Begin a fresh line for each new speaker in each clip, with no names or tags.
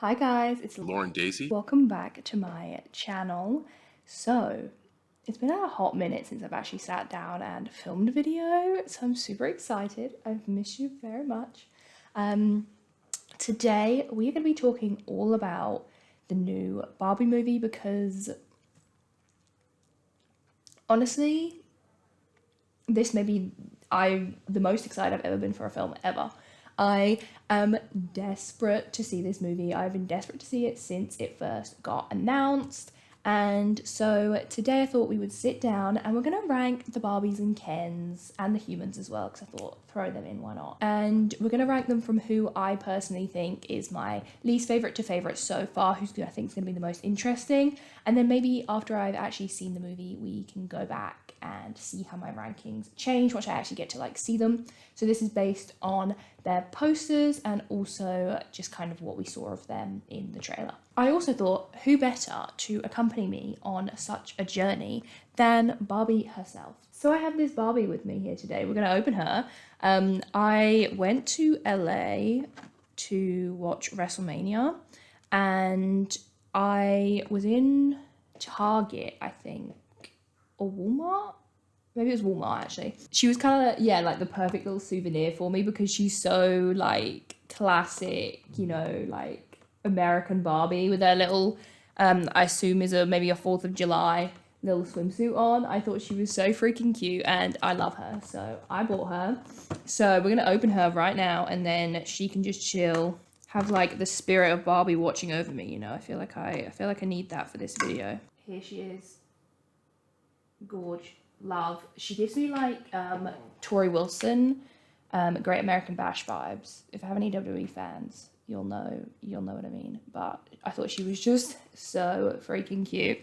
Hi guys, it's
Lauren Daisy.
welcome back to my channel. So, it's been a hot minute since I've actually sat down and filmed a video, so I'm super excited. I've missed you very much. Today we're going to be talking all about the new Barbie movie because honestly, this may be the most excited I've ever been for a film ever. I am desperate to see this movie. I've been desperate to see it since it first got announced. And so today I thought we would sit down and we're going to rank the Barbies and Kens and the humans as well, because I thought throw them in, why not? And we're going to rank them from who I personally think is my least favourite to favourite so far, who's I think is going to be the most interesting. And then maybe after I've actually seen the movie, we can go back and see how my rankings change once I actually get to see them. So this is based on their posters and also just kind of what we saw of them in the trailer. I also thought, who better to accompany me on such a journey than Barbie herself? So I have this Barbie with me here today. We're going to open her. I went to LA to watch WrestleMania and I was in Target, I think, or Walmart. Maybe it was Walmart actually. She was kind of like the perfect little souvenir for me because she's so classic, American Barbie with her little I assume is maybe a 4th of July little swimsuit on. I thought she was so freaking cute and I love her, so I bought her. So we're gonna open her right now and then she can just chill, have the spirit of Barbie watching over me. I feel like I need that for this video. Here she is. Gorge. Love. She gives me Tori Wilson, Great American Bash vibes. If I have any WWE fans, you'll know what I mean. But I thought she was just so freaking cute.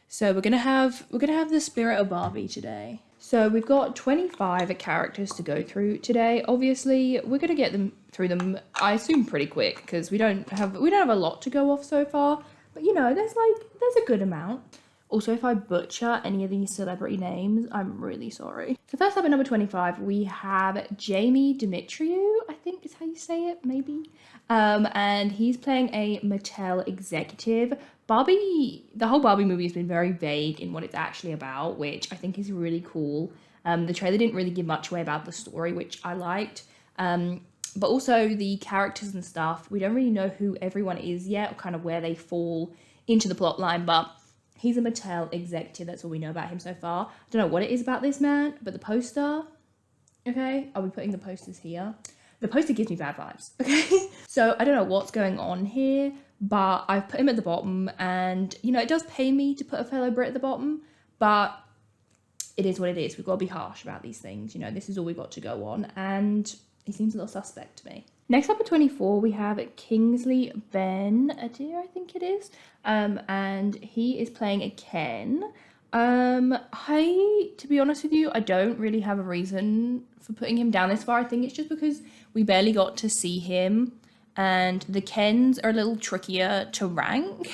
So we're gonna have the spirit of Barbie today. So we've got 25 characters to go through today. Obviously, we're gonna get them through them, I assume, pretty quick because we don't have a lot to go off so far. But there's a good amount. Also, if I butcher any of these celebrity names, I'm really sorry. So first up at number 25, we have Jamie Demetriou, I think is how you say it, maybe. And he's playing a Mattel executive. The whole Barbie movie has been very vague in what it's actually about, which I think is really cool. The trailer didn't really give much away about the story, which I liked. But also the characters and stuff, we don't really know who everyone is yet, or kind of where they fall into the plot line, but he's a Mattel executive. That's all we know about him so far. I don't know what it is about this man, but the poster, okay? I'll be putting the posters here. The poster gives me bad vibes, okay? So I don't know what's going on here, but I've put him at the bottom and, it does pay me to put a fellow Brit at the bottom, but it is what it is. We've got to be harsh about these things. This is all we've got to go on, and he seems a little suspect to me. Next up at 24, we have Kingsley Ben-Adir, I think it is. And he is playing a Ken. To be honest with you, I don't really have a reason for putting him down this far. I think it's just because we barely got to see him. And the Kens are a little trickier to rank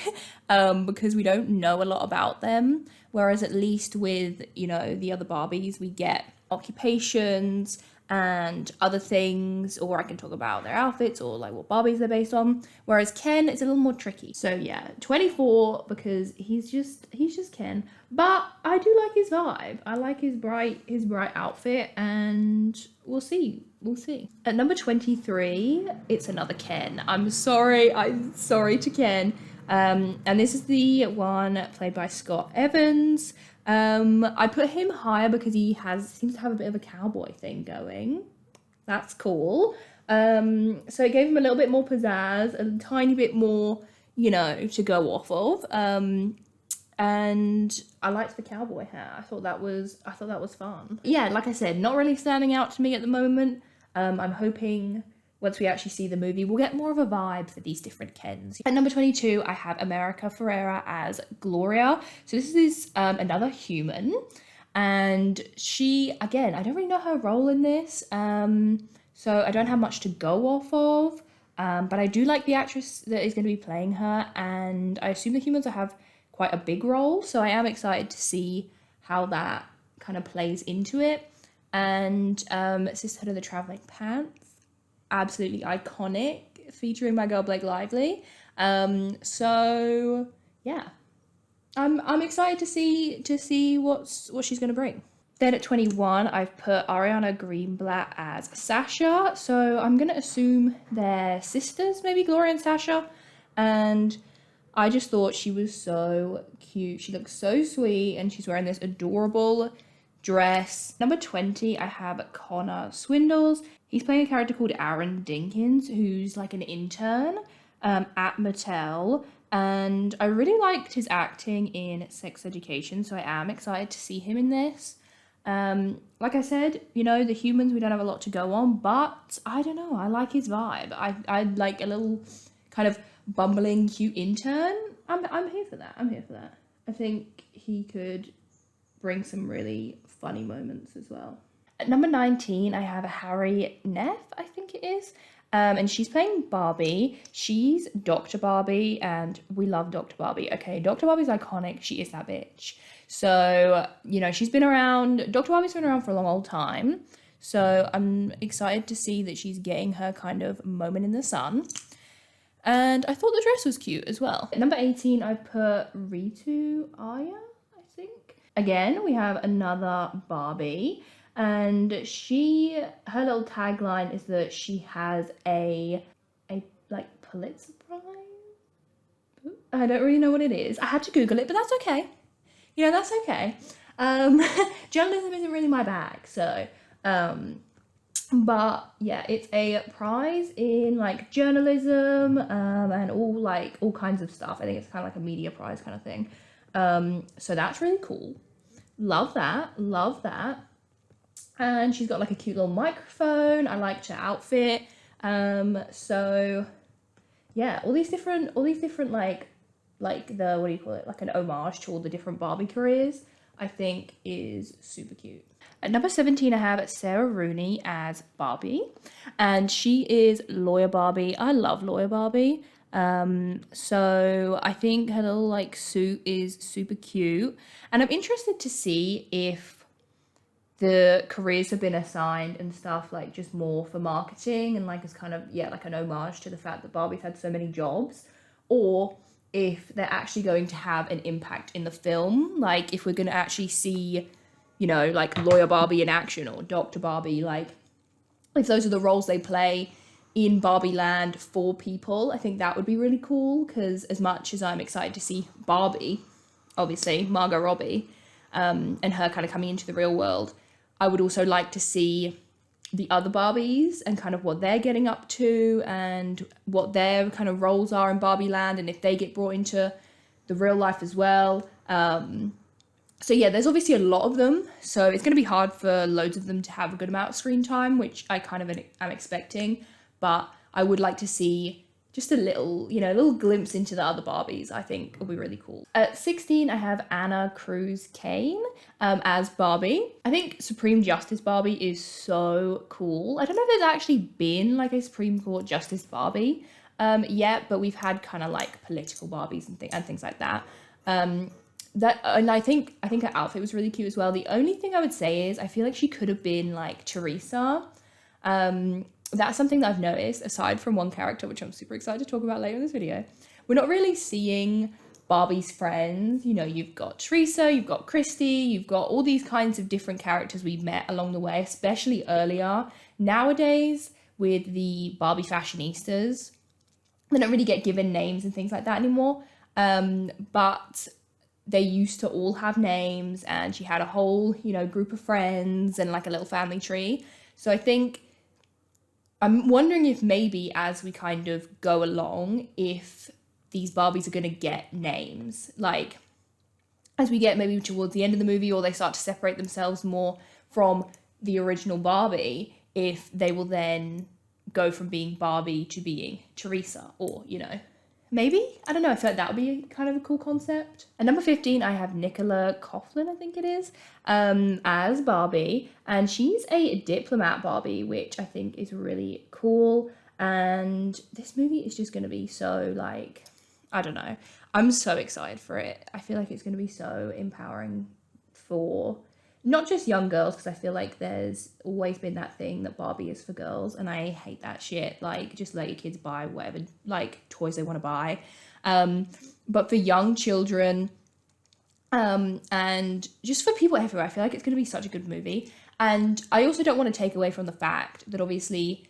because we don't know a lot about them. Whereas at least with, the other Barbies, we get occupations and other things, or I can talk about their outfits or what Barbies they're based on. Whereas Ken is a little more tricky. So yeah, 24 because he's just Ken. But I do like his vibe. I like his bright outfit, and we'll see. At number 23, it's another Ken. I'm sorry to Ken. And this is the one played by Scott Evans. I put him higher because he seems to have a bit of a cowboy thing going. That's cool. So it gave him a little bit more pizzazz, a tiny bit more, to go off of. And I liked the cowboy hat. I thought that was fun. Yeah, like I said, not really standing out to me at the moment. I'm hoping once we actually see the movie, we'll get more of a vibe for these different Kens. At number 22, I have America Ferrera as Gloria. So this is another human. And she, again, I don't really know her role in this. So I don't have much to go off of. But I do like the actress that is going to be playing her. And I assume the humans will have quite a big role. So I am excited to see how that kind of plays into it. And Sisterhood of the Traveling Pants. Absolutely iconic, featuring my girl Blake Lively. So yeah, I'm excited to see what she's gonna bring. Then at 21, I've put Ariana Greenblatt as Sasha. So I'm gonna assume they're sisters, maybe Gloria and Sasha. And I just thought she was so cute. She looks so sweet, and she's wearing this adorable dress. Number 20, I have Connor Swindles. He's playing a character called Aaron Dinkins, who's like an intern at Mattel. And I really liked his acting in Sex Education, so I am excited to see him in this. Like I said, you know, the humans, we don't have a lot to go on, but I don't know, I like his vibe. I like a little kind of bumbling, cute intern. I'm here for that. I'm here for that. I think he could bring some really funny moments as well. At number 19, I have Harry Neff, I think it is. And she's playing Barbie. She's Dr. Barbie, and we love Dr. Barbie. Okay, Dr. Barbie's iconic. She is that bitch. So, you know, she's been around. Dr. Barbie's been around for a long old time. So I'm excited to see that she's getting her kind of moment in the sun. And I thought the dress was cute as well. At number 18, I put Ritu Aya, I think. Again, we have another Barbie. And her little tagline is that she has a like Pulitzer Prize. I don't really know what it is. I had to Google it, but that's okay. You know, that's okay. Journalism isn't really my bag, so but yeah, it's a prize in like journalism and all kinds of stuff. I think it's kind of like a media prize kind of thing. So that's really cool. Love that. And she's got like a cute little microphone. I liked her outfit. So yeah, all these different like the, what do you call it? Like an homage to all the different Barbie careers, I think is super cute. At number 17, I have Sarah Rooney as Barbie, and she is Lawyer Barbie. I love Lawyer Barbie. So I think her little like suit is super cute, and I'm interested to see if the careers have been assigned and stuff, like just more for marketing and like as kind of, yeah, like an homage to the fact that Barbie's had so many jobs, or if they're actually going to have an impact in the film, like if we're going to actually see, you know, like Lawyer Barbie in action or Dr. Barbie, like if those are the roles they play in Barbie Land for people. I think that would be really cool, because as much as I'm excited to see Barbie, obviously Margot Robbie, and her kind of coming into the real world, I would also like to see the other Barbies and kind of what they're getting up to and what their kind of roles are in Barbie Land, and if they get brought into the real life as well. So yeah, there's obviously a lot of them, so it's going to be hard for loads of them to have a good amount of screen time, which I kind of am expecting, but I would like to see just a little glimpse into the other Barbies. I think will be really cool. At 16, I have Anna Cruz Kane as Barbie. I think Supreme Justice Barbie is so cool. I don't know if there's actually been like a Supreme Court Justice Barbie yet, but we've had kind of like political Barbies and things like that. And I think her outfit was really cute as well. The only thing I would say is I feel like she could have been like Teresa. That's something that I've noticed, aside from one character, which I'm super excited to talk about later in this video. We're not really seeing Barbie's friends. You know, you've got Teresa, you've got Christy, you've got all these kinds of different characters we've met along the way, especially earlier. Nowadays, with the Barbie fashionistas, they don't really get given names and things like that anymore. But they used to all have names, and she had a whole, you know, group of friends and like a little family tree. So I think I'm wondering if maybe as we kind of go along, if these Barbies are going to get names, like as we get maybe towards the end of the movie, or they start to separate themselves more from the original Barbie, if they will then go from being Barbie to being Teresa, or, you know, maybe, I don't know, I feel like that would be kind of a cool concept. At number 15, I have Nicola Coughlan, I think it is, as Barbie, and she's a diplomat Barbie, which I think is really cool. And this movie is just going to be so, like, I don't know, I'm so excited for it. I feel like it's going to be so empowering for not just young girls, because I feel like there's always been that thing that Barbie is for girls, and I hate that shit. Like, just let your kids buy whatever, like, toys they want to buy. But for young children, and just for people everywhere, I feel like it's going to be such a good movie. And I also don't want to take away from the fact that obviously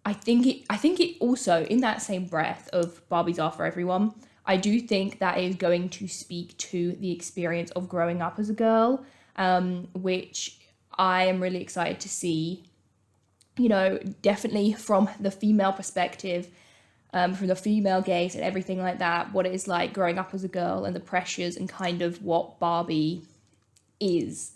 I think it also, in that same breath of Barbies are for everyone, I do think that is going to speak to the experience of growing up as a girl, which I am really excited to see, you know, definitely from the female perspective, from the female gaze and everything like that, what it is like growing up as a girl and the pressures and kind of what Barbie is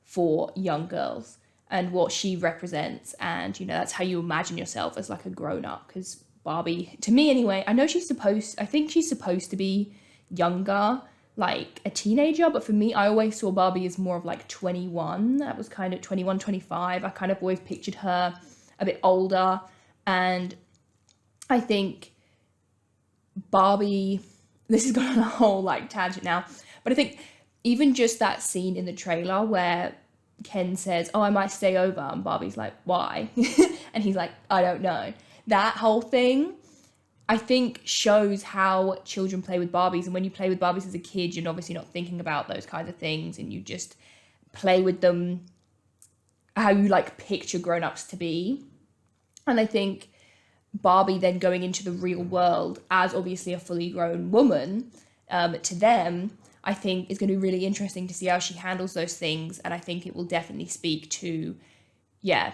for young girls and what she represents. And, you know, that's how you imagine yourself as like a grown up, because Barbie, to me anyway, I think she's supposed to be younger, like a teenager, but for me, I always saw Barbie as more of like 21. That was kind of 21, 25. I kind of always pictured her a bit older. And I think Barbie, this has gone on a whole like tangent now, but I think even just that scene in the trailer where Ken says, "Oh, I might stay over," and Barbie's like, "Why?" And he's like, "I don't know." That whole thing, I think, shows how children play with Barbies. And when you play with Barbies as a kid, you're obviously not thinking about those kinds of things, and you just play with them how you like picture grown-ups to be. And I think Barbie then going into the real world as obviously a fully grown woman, to them, I think is going to be really interesting to see how she handles those things. And I think it will definitely speak to, yeah,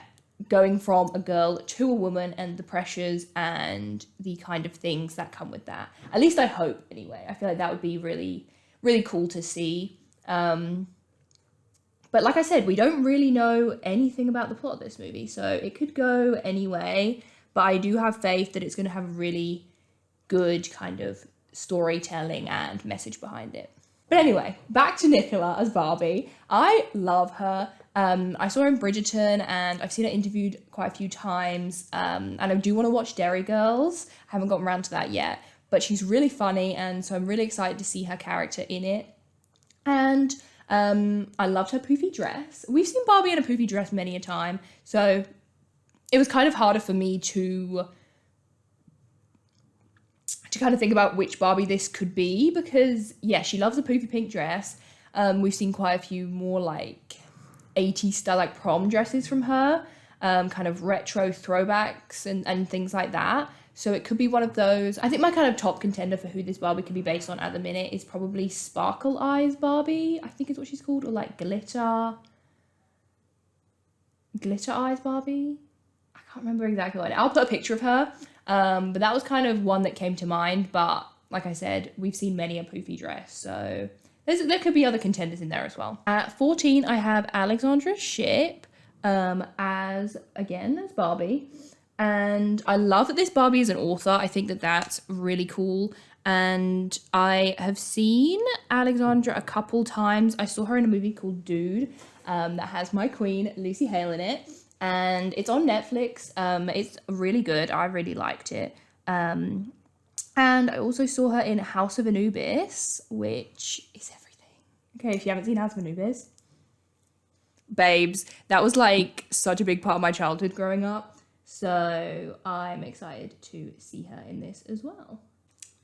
going from a girl to a woman and the pressures and the kind of things that come with that. At least I hope, anyway. I feel like that would be really, really cool to see. But like I said, we don't really know anything about the plot of this movie, so it could go anyway. But I do have faith that it's going to have a really good kind of storytelling and message behind it. But anyway, back to Nicola as Barbie. I love her. I saw her in Bridgerton, and I've seen her interviewed quite a few times. And I do want to watch Derry Girls. I haven't gotten around to that yet. But she's really funny, and so I'm really excited to see her character in it. And I loved her poofy dress. We've seen Barbie in a poofy dress many a time, so it was kind of harder for me to kind of think about which Barbie this could be, because yeah, she loves a poofy pink dress. We've seen quite a few more like 80s style like prom dresses from her, kind of retro throwbacks and things like that. So it could be one of those. I think my kind of top contender for who this Barbie could be based on at the minute is probably Sparkle Eyes Barbie, I think is what she's called, or like Glitter Eyes Barbie. I can't remember exactly what. I'll put a picture of her. But that was kind of one that came to mind. But like I said, we've seen many a poofy dress, so there could be other contenders in there as well. At 14, I have Alexandra Shipp as Barbie. And I love that this Barbie is an author. I think that that's really cool. And I have seen Alexandra a couple times. I saw her in a movie called Dude, that has my queen, Lucy Hale, in it. And it's on Netflix. It's really good. I really liked it. And I also saw her in House of Anubis, which is everything. Okay, if you haven't seen House of Anubis, babes, that was like such a big part of my childhood growing up. So I'm excited to see her in this as well.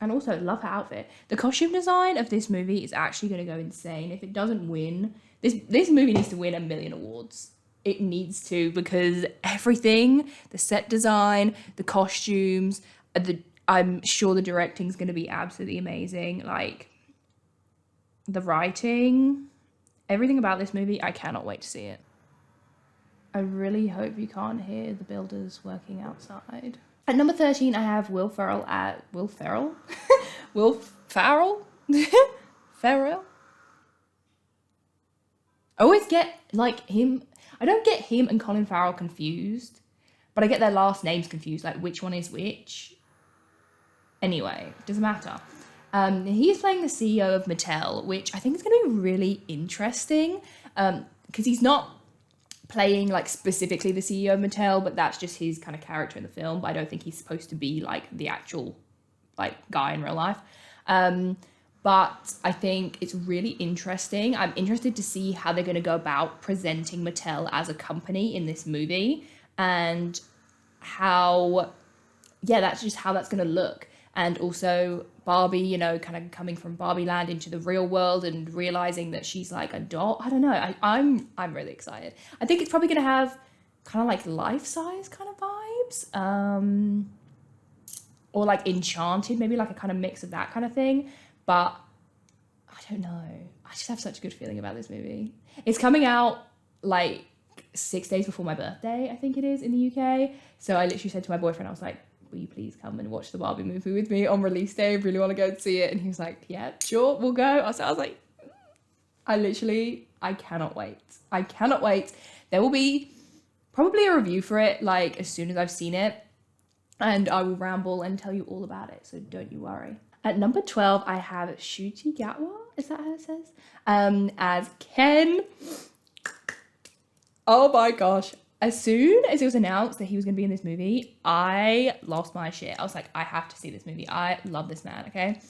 And also love her outfit. The costume design of this movie is actually going to go insane. If it doesn't win, this movie needs to win 1 million awards. It needs to, because everything, the set design, the costumes, I'm sure the directing is going to be absolutely amazing. Like, the writing, everything about this movie, I cannot wait to see it. I really hope you can't hear the builders working outside. At number 13, I have Will Ferrell Will Ferrell? Will Ferrell? Ferrell? I always get, like, him. I don't get him and Colin Farrell confused, but I get their last names confused, like which one is which. Anyway, doesn't matter. He's playing the CEO of Mattel, which I think is going to be really interesting, because he's not playing like specifically the CEO of Mattel, but that's just his kind of character in the film. But I don't think he's supposed to be like the actual like guy in real life. but I think it's really interesting. I'm interested to see how they're going to go about presenting Mattel as a company in this movie, and how, yeah, that's just how that's going to look. And also Barbie, you know, kind of coming from Barbie land into the real world and realizing that she's like a doll. I don't know. I'm really excited. I think it's probably going to have kind of like life-size kind of vibes, or like Enchanted, maybe like a kind of mix of that kind of thing. But I don't know. I just have such a good feeling about this movie. It's coming out like 6 days before my birthday, I think it is, in the UK. So I literally said to my boyfriend, I was like, will you please come and watch the Barbie movie with me on release day? I really want to go and see it. And he was like, yeah, sure, we'll go. I was like, I cannot wait. I cannot wait. There will be probably a review for it, like, as soon as I've seen it. And I will ramble and tell you all about it, so don't you worry. At number 12, I have Ncuti Gatwa, is that how it says? As Ken. Oh my gosh. As soon as it was announced that he was going to be in this movie, I lost my shit. I was like, I have to see this movie. I love this man, okay?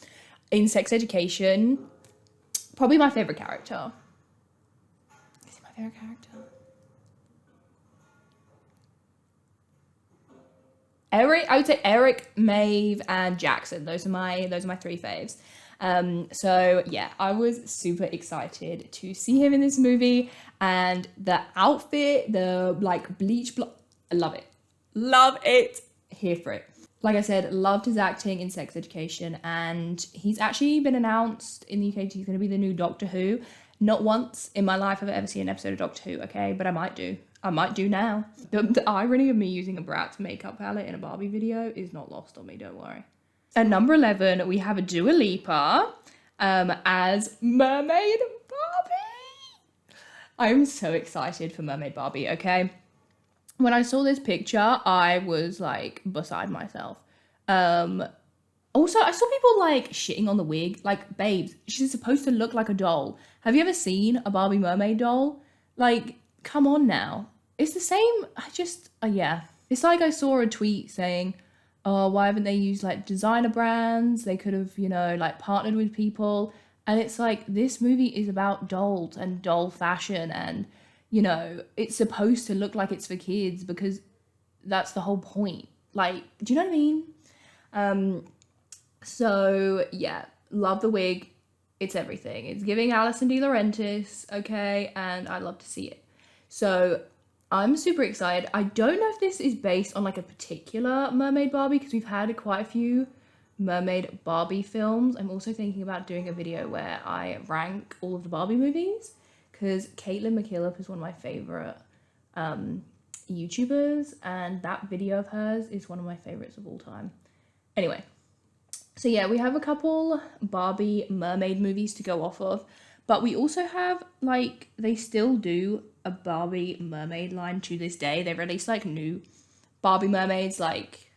In Sex Education, probably my favorite character. Is he my favorite character? Eric, I would say Eric, Maeve, and Jackson. Those are my 3 faves. So yeah, I was super excited to see him in this movie, and the outfit, the like bleach blonde, I love it, here for it. Like I said, loved his acting in Sex Education, and he's actually been announced in the UK he's going to be the new Doctor Who. Not once in my life have I ever seen an episode of Doctor Who, okay, but I might do now. The irony of me using a Bratz makeup palette in a Barbie video is not lost on me, don't worry. At number 11, we have a Dua Lipa as Mermaid Barbie. I'm so excited for Mermaid Barbie, okay? When I saw this picture, I was like beside myself. Also, I saw people like shitting on the wig. Like, babes, she's supposed to look like a doll. Have you ever seen a Barbie mermaid doll? Like, come on now. It's the same. Yeah. It's like I saw a tweet saying, oh, why haven't they used like designer brands? They could have, you know, like partnered with people. And it's like, this movie is about dolls and doll fashion. And, you know, it's supposed to look like it's for kids because that's the whole point. Like, do you know what I mean? So yeah, love the wig. It's everything. It's giving Alison De Laurentiis, okay? And I love to see it. So I'm super excited. I don't know if this is based on like a particular Mermaid Barbie because we've had quite a few Mermaid Barbie films. I'm also thinking about doing a video where I rank all of the Barbie movies because Caitlin McKillop is one of my favorite YouTubers, and that video of hers is one of my favorites of all time. Anyway, so yeah, we have a couple Barbie mermaid movies to go off of, but we also have, like, they still do a Barbie mermaid line to this day. They release like new Barbie mermaids like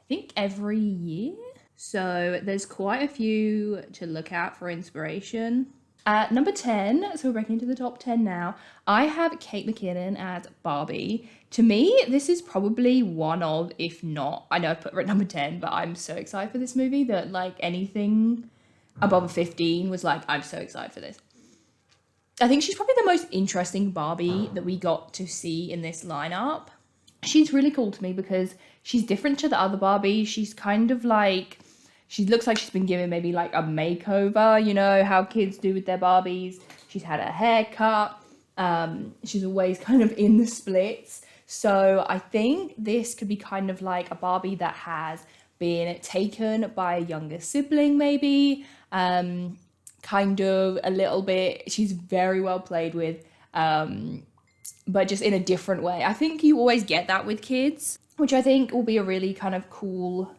I think every year. So there's quite a few to look at for inspiration. At number 10, so we're breaking into the top 10 now, I have Kate McKinnon as Barbie. To me, this is probably one of, if not, I know I've put her at number 10, but I'm so excited for this movie that like anything above a 15 was like, I'm so excited for this. I think she's probably the most interesting Barbie that we got to see in this lineup. She's really cool to me because she's different to the other Barbies. She's kind of like, she looks like she's been given maybe like a makeover, you know, how kids do with their Barbies. She's had her hair cut. She's always kind of in the splits. So I think this could be kind of like a Barbie that has been taken by a younger sibling maybe. Kind of a little bit, she's very well played with, but just in a different way. I think you always get that with kids, which I think will be a really kind of cool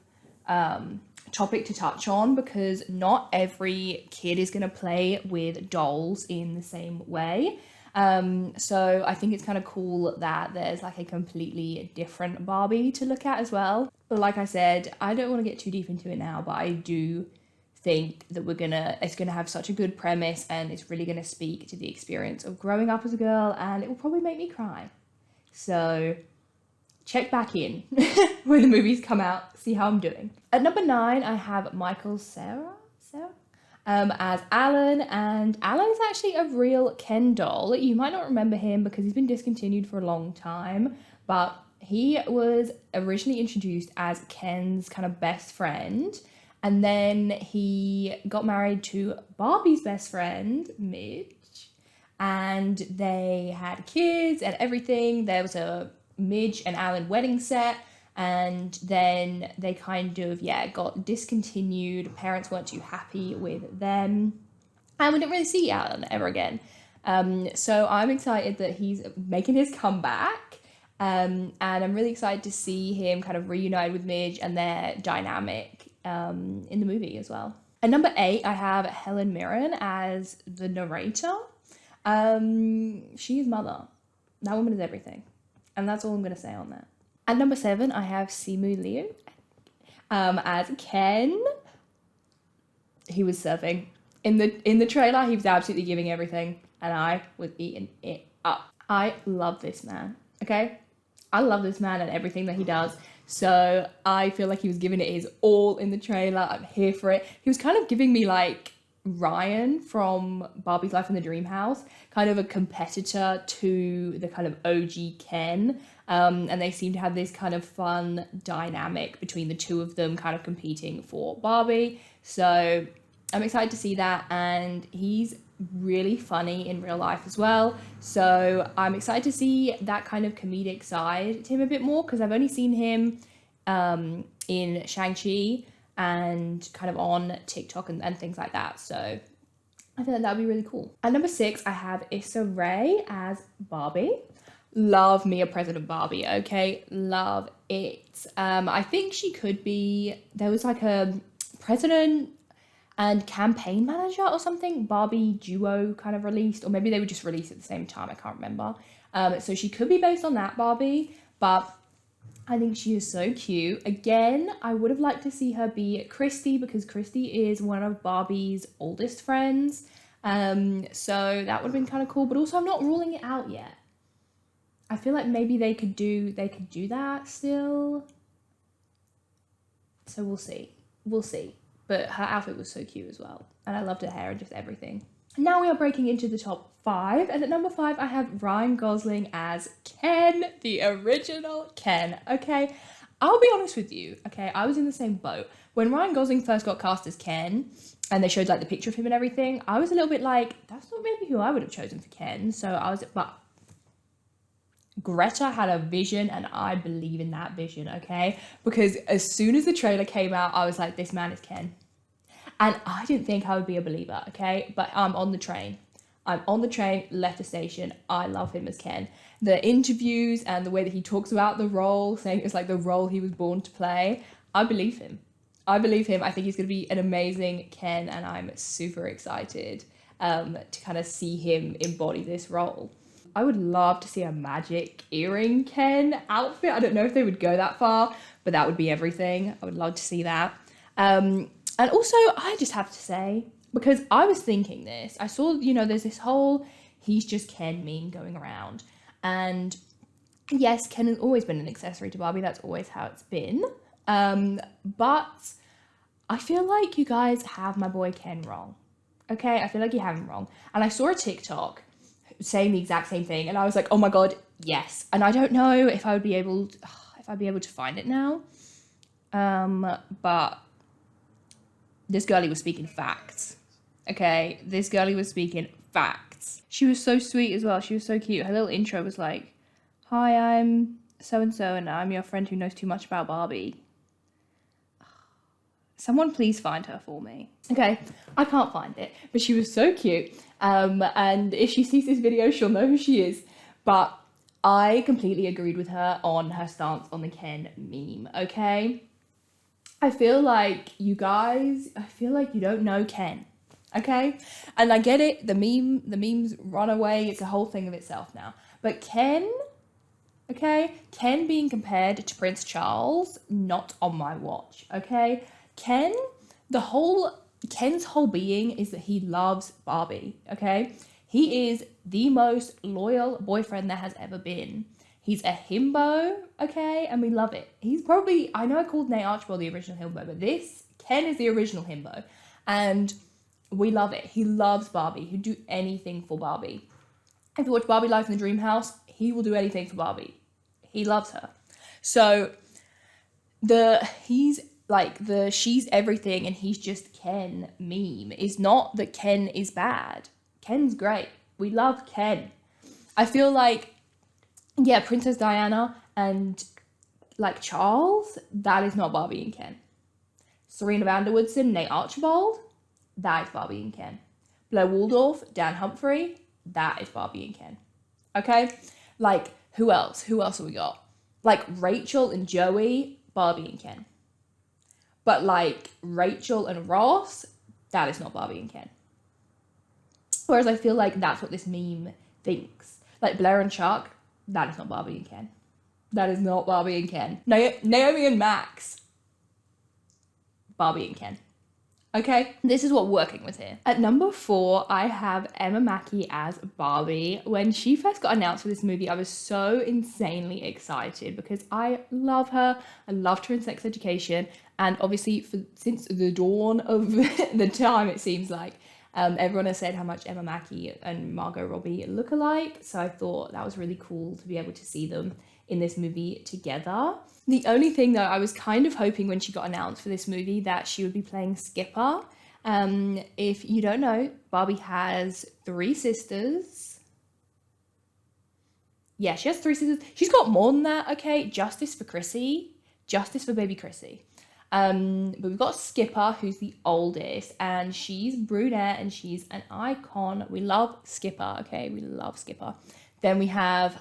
topic to touch on, because not every kid is going to play with dolls in the same way. So I think it's kind of cool that there's like a completely different Barbie to look at as well. But like I said, I don't want to get too deep into it now, but I do think that it's gonna have such a good premise, and it's really gonna speak to the experience of growing up as a girl, and it will probably make me cry. So check back in when the movies come out, see how I'm doing. At number 9, I have Michael Cera as Alan, and Alan is actually a real Ken doll. You might not remember him because he's been discontinued for a long time, but he was originally introduced as Ken's kind of best friend, and then he got married to Barbie's best friend, Midge, and they had kids and everything. There was a Midge and Alan wedding set, and then they kind of, got discontinued. Parents weren't too happy with them, and we didn't really see Alan ever again. So I'm excited that he's making his comeback, and I'm really excited to see him kind of reunited with Midge and their dynamic in the movie as well. At number 8, I have Helen Mirren as the narrator. She is mother. That woman is everything. And that's all I'm going to say on that. At number 7, I have Simu Liu as Ken. He was surfing. In the trailer, he was absolutely giving everything. And I was eating it up. I love this man, okay? I love this man and everything that he does. So I feel like he was giving it his all in the trailer. I'm here for it. He was kind of giving me like Ryan from Barbie's Life in the Dream House, kind of a competitor to the kind of OG Ken. And they seem to have this kind of fun dynamic between the two of them kind of competing for Barbie. So I'm excited to see that. And he's really funny in real life as well. So I'm excited to see that kind of comedic side to him a bit more, because I've only seen him in Shang-Chi and kind of on TikTok and things like that. So I feel like that would be really cool. At number 6, I have Issa Rae as Barbie. Love me a President Barbie, okay? Love it. I think she could be, there was like a president and campaign manager or something, Barbie duo kind of released, or maybe they would just release at the same time, I can't remember. So she could be based on that Barbie, but I think she is so cute. Again, I would have liked to see her be Christy, because Christy is one of Barbie's oldest friends. So that would have been kind of cool, but also I'm not ruling it out yet. I feel like maybe they could do that still. So we'll see. But her outfit was so cute as well. And I loved her hair and just everything. Now we are breaking into the top 5. And at number 5, I have Ryan Gosling as Ken, the original Ken. Okay, I'll be honest with you. Okay, I was in the same boat. When Ryan Gosling first got cast as Ken, and they showed like the picture of him and everything, I was a little bit like, that's not maybe who I would have chosen for Ken. But Greta had a vision, and I believe in that vision, okay? Because as soon as the trailer came out, I was like, this man is Ken. And I didn't think I would be a believer, okay? But I'm on the train. Left the station. I love him as Ken. The interviews and the way that he talks about the role, saying it's like the role he was born to play, I believe him. I think he's going to be an amazing Ken, and I'm super excited to kind of see him embody this role. I would love to see a magic earring Ken outfit. I don't know if they would go that far, but that would be everything. I would love to see that. And also, I just have to say, because I was thinking this, I saw, there's this whole he's just Ken meme going around. And yes, Ken has always been an accessory to Barbie. That's always how it's been. But I feel like you guys have my boy Ken wrong. Okay, I feel like you have him wrong. And I saw a TikTok saying the exact same thing, and I was like, oh my god, yes. And I don't know if I'd be able to find it now, but this girlie was speaking facts. Okay, this girlie was speaking facts. She was so sweet as well. She was so cute. Her little intro was like, hi, I'm so and so, and I'm your friend who knows too much about Barbie. Someone please find her for me. Okay, I can't find it, but she was so cute. And if she sees this video, she'll know who she is. But I completely agreed with her on her stance on the Ken meme, okay? I feel like you don't know Ken, okay? And I get it, the memes run away, it's a whole thing of itself now. But Ken, okay? Ken being compared to Prince Charles, not on my watch, okay? Ken's whole being is that he loves Barbie, okay? He is the most loyal boyfriend there has ever been. He's a himbo, okay? And we love it. He's probably, I know I called Nate Archibald the original himbo, but Ken is the original himbo. And We love it. He loves Barbie. He'd do anything for Barbie. If you watch Barbie Life in the Dream House, he will do anything for Barbie. He loves her. So he's like the she's everything and he's just Ken meme is not that Ken is bad. Ken's great. We love Ken. I feel like, yeah, Princess Diana and like Charles, that is not Barbie and Ken. Serena van der Woodsen, Nate Archibald, that is Barbie and Ken. Blair Waldorf, Dan Humphrey, that is Barbie and Ken. Okay? Like, who else? Who else have we got? Like, Rachel and Joey, Barbie and Ken. But, like, Rachel and Ross, that is not Barbie and Ken. Whereas I feel like that's what this meme thinks. Like, Blair and Chuck, that is not Barbie and Ken. That is not Barbie and Ken. Naomi and Max, Barbie and Ken. Okay, this is what we're working with here. At number 4, I have Emma Mackey as Barbie. When she first got announced for this movie, I was so insanely excited because I love her. I loved her in Sex Education. And obviously, since the dawn of the time, it seems like, everyone has said how much Emma Mackey and Margot Robbie look alike. So I thought that was really cool to be able to see them in this movie together. The only thing that I was kind of hoping when she got announced for this movie that she would be playing Skipper. If you don't know, Barbie has 3 sisters. Yeah, she has 3 sisters. She's got more than that, okay? Justice for Chrissy. Justice for baby Chrissy. But we've got Skipper, who's the oldest, and she's brunette and she's an icon. We love Skipper, okay? We love Skipper. Then we have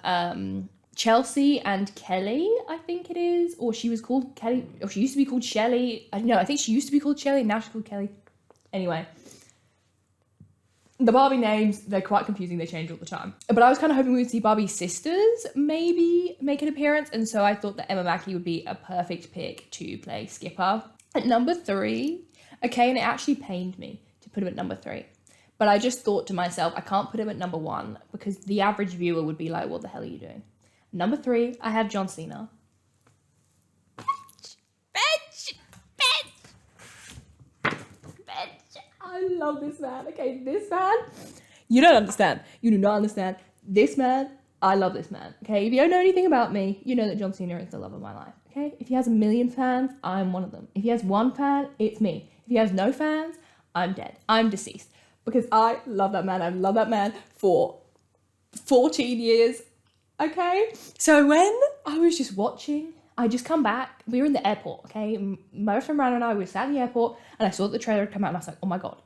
Chelsea and Kelly, I think it is, or she was called Kelly, or she used to be called Shelley. I don't know, I think she used to be called Shelley, now she's called Kelly. Anyway, the Barbie names, they're quite confusing, they change all the time. But I was kind of hoping we'd see Barbie's sisters maybe make an appearance, and so I thought that Emma Mackey would be a perfect pick to play Skipper. At number 3, okay, and it actually pained me to put him at number 3. But I just thought to myself, I can't put him at number 1 because the average viewer would be like, what the hell are you doing? Number 3, I have John Cena. Bitch! I love this man. Okay, this man, you don't understand. You do not understand. This man, I love this man. Okay, if you don't know anything about me, you know that John Cena is the love of my life. Okay, if he has 1 million fans, I'm one of them. If he has 1 fan, it's me. If he has no fans, I'm dead. I'm deceased. Because I love that man. I've loved that man for 14 years. Okay, so when I was just watching, I just come back, we were in the airport, okay, my friend Ryan and I were sat in the airport, and I saw that the trailer had come out, and I was like, oh my god.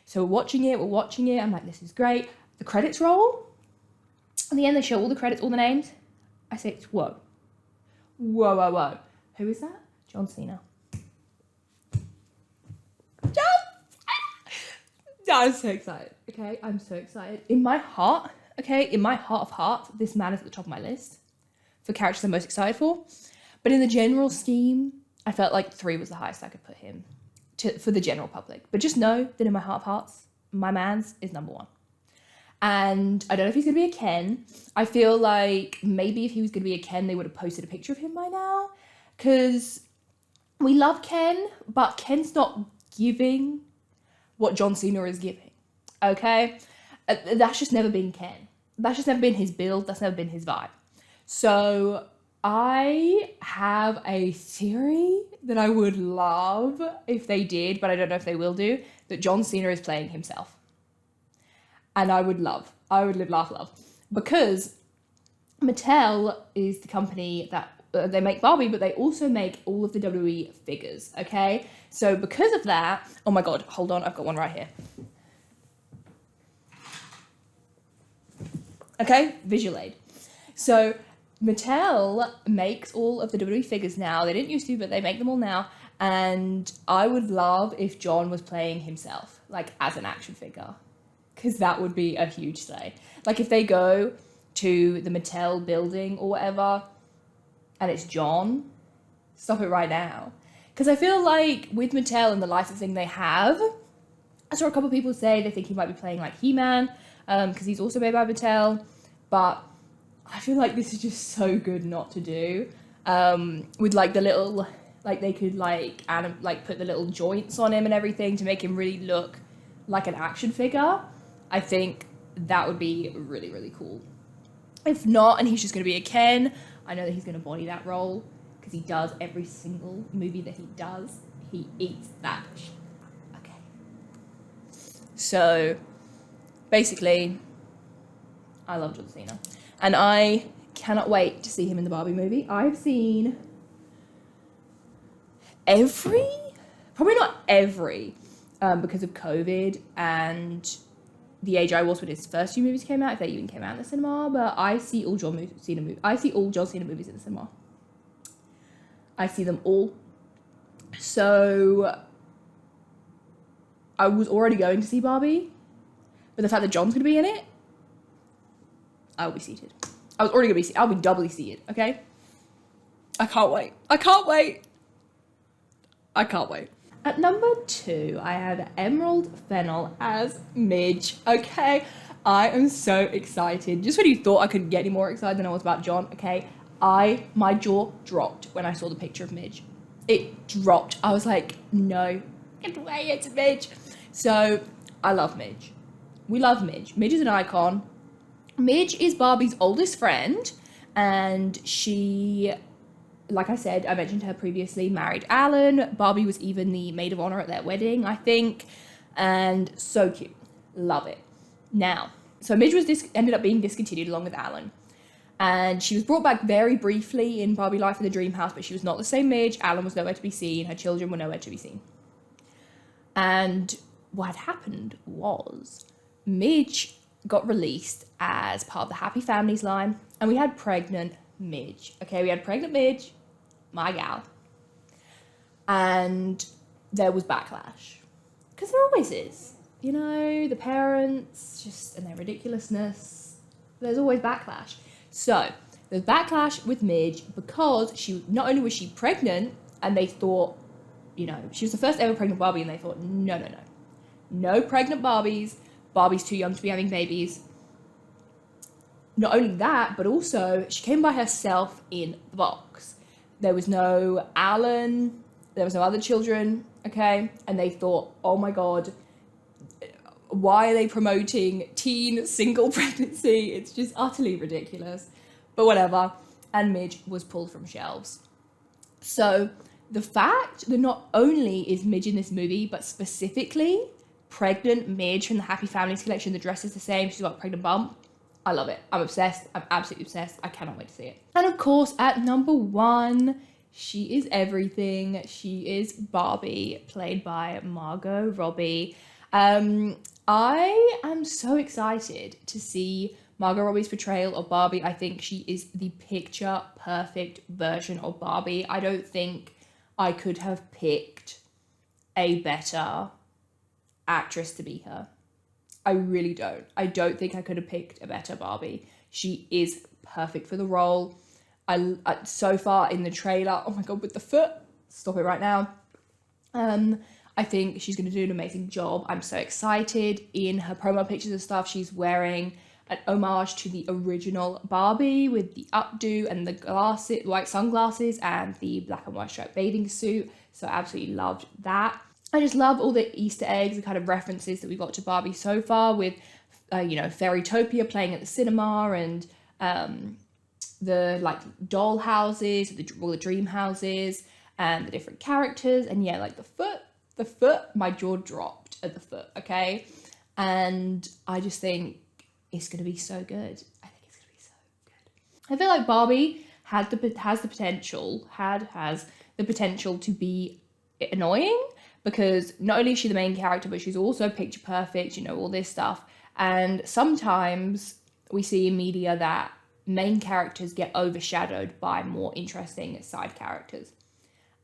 So we're watching it, I'm like, this is great. The credits roll, at the end they show all the credits, all the names. I say, whoa. Who is that? John Cena. I'm so excited, okay, I'm so excited. In my heart of hearts, this man is at the top of my list for characters I'm most excited for. But in the general scheme, I felt like 3 was the highest I could put him for the general public. But just know that in my heart of hearts, my man's is number 1. And I don't know if he's going to be a Ken. I feel like maybe if he was going to be a Ken, they would have posted a picture of him by now. Because we love Ken, but Ken's not giving what John Cena is giving. Okay? That's just never been Ken. That's just never been his build. That's never been his vibe. So I have a theory that I would love if they did, but I don't know if they will do, that John Cena is playing himself. And I would live, laugh, love. Because Mattel is the company that they make Barbie, but they also make all of the WWE figures, okay? So because of that, oh my god, hold on, I've got one right here. Okay, visual aid. So Mattel makes all of the WWE figures now. They didn't used to, but they make them all now. And I would love if John was playing himself, like as an action figure, because that would be a huge slay. Like if they go to the Mattel building or whatever, and it's John, stop it right now. Because I feel like with Mattel and the licensing they have, I saw a couple of people say they think he might be playing like He-Man, because he's also made by Mattel, but I feel like this is just so good not to do. With like the little, like they could like put the little joints on him and everything to make him really look like an action figure, I think that would be really, really cool. If not, and he's just going to be a Ken, I know that he's going to body that role because he does every single movie that he does. He eats that. Okay. So, basically, I love John Cena. And I cannot wait to see him in the Barbie movie. I've seen probably not every, because of COVID and the age I was when his first few movies came out, if they even came out in the cinema, but I see all John Cena movies. I see all John Cena movies in the cinema. I see them all. So I was already going to see Barbie, but the fact that John's going to be in it, I'll be seated. I was already going to be I'll be doubly seated, okay? I can't wait. At number 2, I have Emerald Fennell as Midge, okay? I am so excited. Just when you thought I couldn't get any more excited than I was about John, okay? My jaw dropped when I saw the picture of Midge. It dropped. I was like, no, get away, it's Midge. So, I love Midge. We love Midge. Midge is an icon. Midge is Barbie's oldest friend, and she, like I said, I mentioned her previously, married Alan. Barbie was even the maid of honor at their wedding, I think, and so cute. Love it. Now, so Midge ended up being discontinued along with Alan, and she was brought back very briefly in Barbie Life in the Dream House, but she was not the same Midge. Alan was nowhere to be seen. Her children were nowhere to be seen. And what happened was Midge got released as part of the Happy Families line, and we had pregnant Midge. Okay, we had pregnant Midge, my gal. And there was backlash. Because there always is. You know, the parents, and their ridiculousness. There's always backlash. So, there's backlash with Midge because not only was she pregnant, and they thought, she was the first ever pregnant Barbie, and they thought, no. No pregnant Barbies. Barbie's too young to be having babies. Not only that, but also she came by herself in the box. There was no Alan, there was no other children, okay? And they thought, oh my God, why are they promoting teen single pregnancy? It's just utterly ridiculous. But whatever. And Midge was pulled from shelves. So the fact that not only is Midge in this movie, but specifically pregnant Midge from the Happy Families collection, the dress is the same, she's got a pregnant bump. I love it. I'm obsessed. I'm absolutely obsessed. I cannot wait to see it. And of course, at number 1, she is everything. She is Barbie, played by Margot Robbie. I am so excited to see Margot Robbie's portrayal of Barbie. I think she is the picture perfect version of Barbie. I don't think I could have picked a better actress to be her. I really don't. I don't think I could have picked a better Barbie. She is perfect for the role. I so far in the trailer, oh my God, with the foot, stop it right now. I think she's going to do an amazing job. I'm so excited. In her promo pictures and stuff, she's wearing an homage to the original Barbie with the updo and the white sunglasses and the black and white striped bathing suit. So I absolutely loved that. I just love all the Easter eggs, the kind of references that we got to Barbie so far with, Fairytopia playing at the cinema and the doll houses, all the dream houses and the different characters. And yeah, the foot, my jaw dropped at the foot, okay? And I just think it's going to be so good. I think it's going to be so good. I feel like Barbie has the potential to be annoying, because not only is she the main character, but she's also picture perfect, all this stuff. And sometimes we see in media that main characters get overshadowed by more interesting side characters.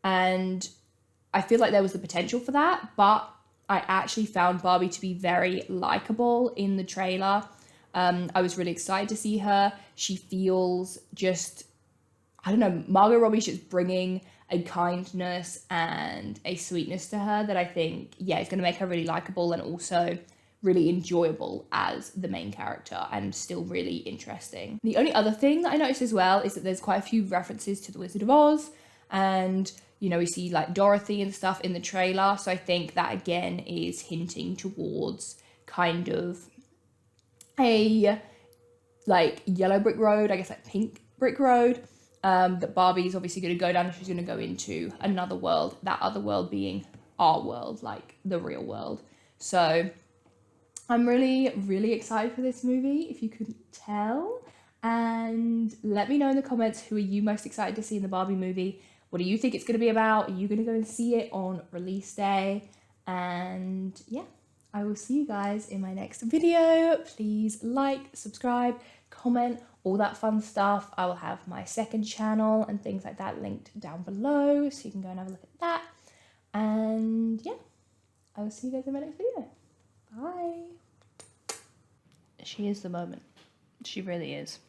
And I feel like there was the potential for that, but I actually found Barbie to be very likable in the trailer. I was really excited to see her. She feels Margot Robbie's just bringing a kindness and a sweetness to her that I think, is going to make her really likable and also really enjoyable as the main character and still really interesting. The only other thing that I noticed as well is that there's quite a few references to The Wizard of Oz, and, you know, we see like Dorothy and stuff in the trailer. So I think that again is hinting towards kind of a like yellow brick road, I guess like pink brick road, that Barbie's obviously going to go down. She's going to go into another world, that other world being our world, like the real world. So I'm really, really excited for this movie, if you couldn't tell. And let me know in the comments, who are you most excited to see in the Barbie movie? What do you think it's going to be about? Are you going to go and see it on release day? And yeah, I will see you guys in my next video. Please like, subscribe, comment, all that fun stuff. I will have my second channel and things like that linked down below, so you can go and have a look at that. And yeah, I will see you guys in my next video. Bye. She is the moment. She really is.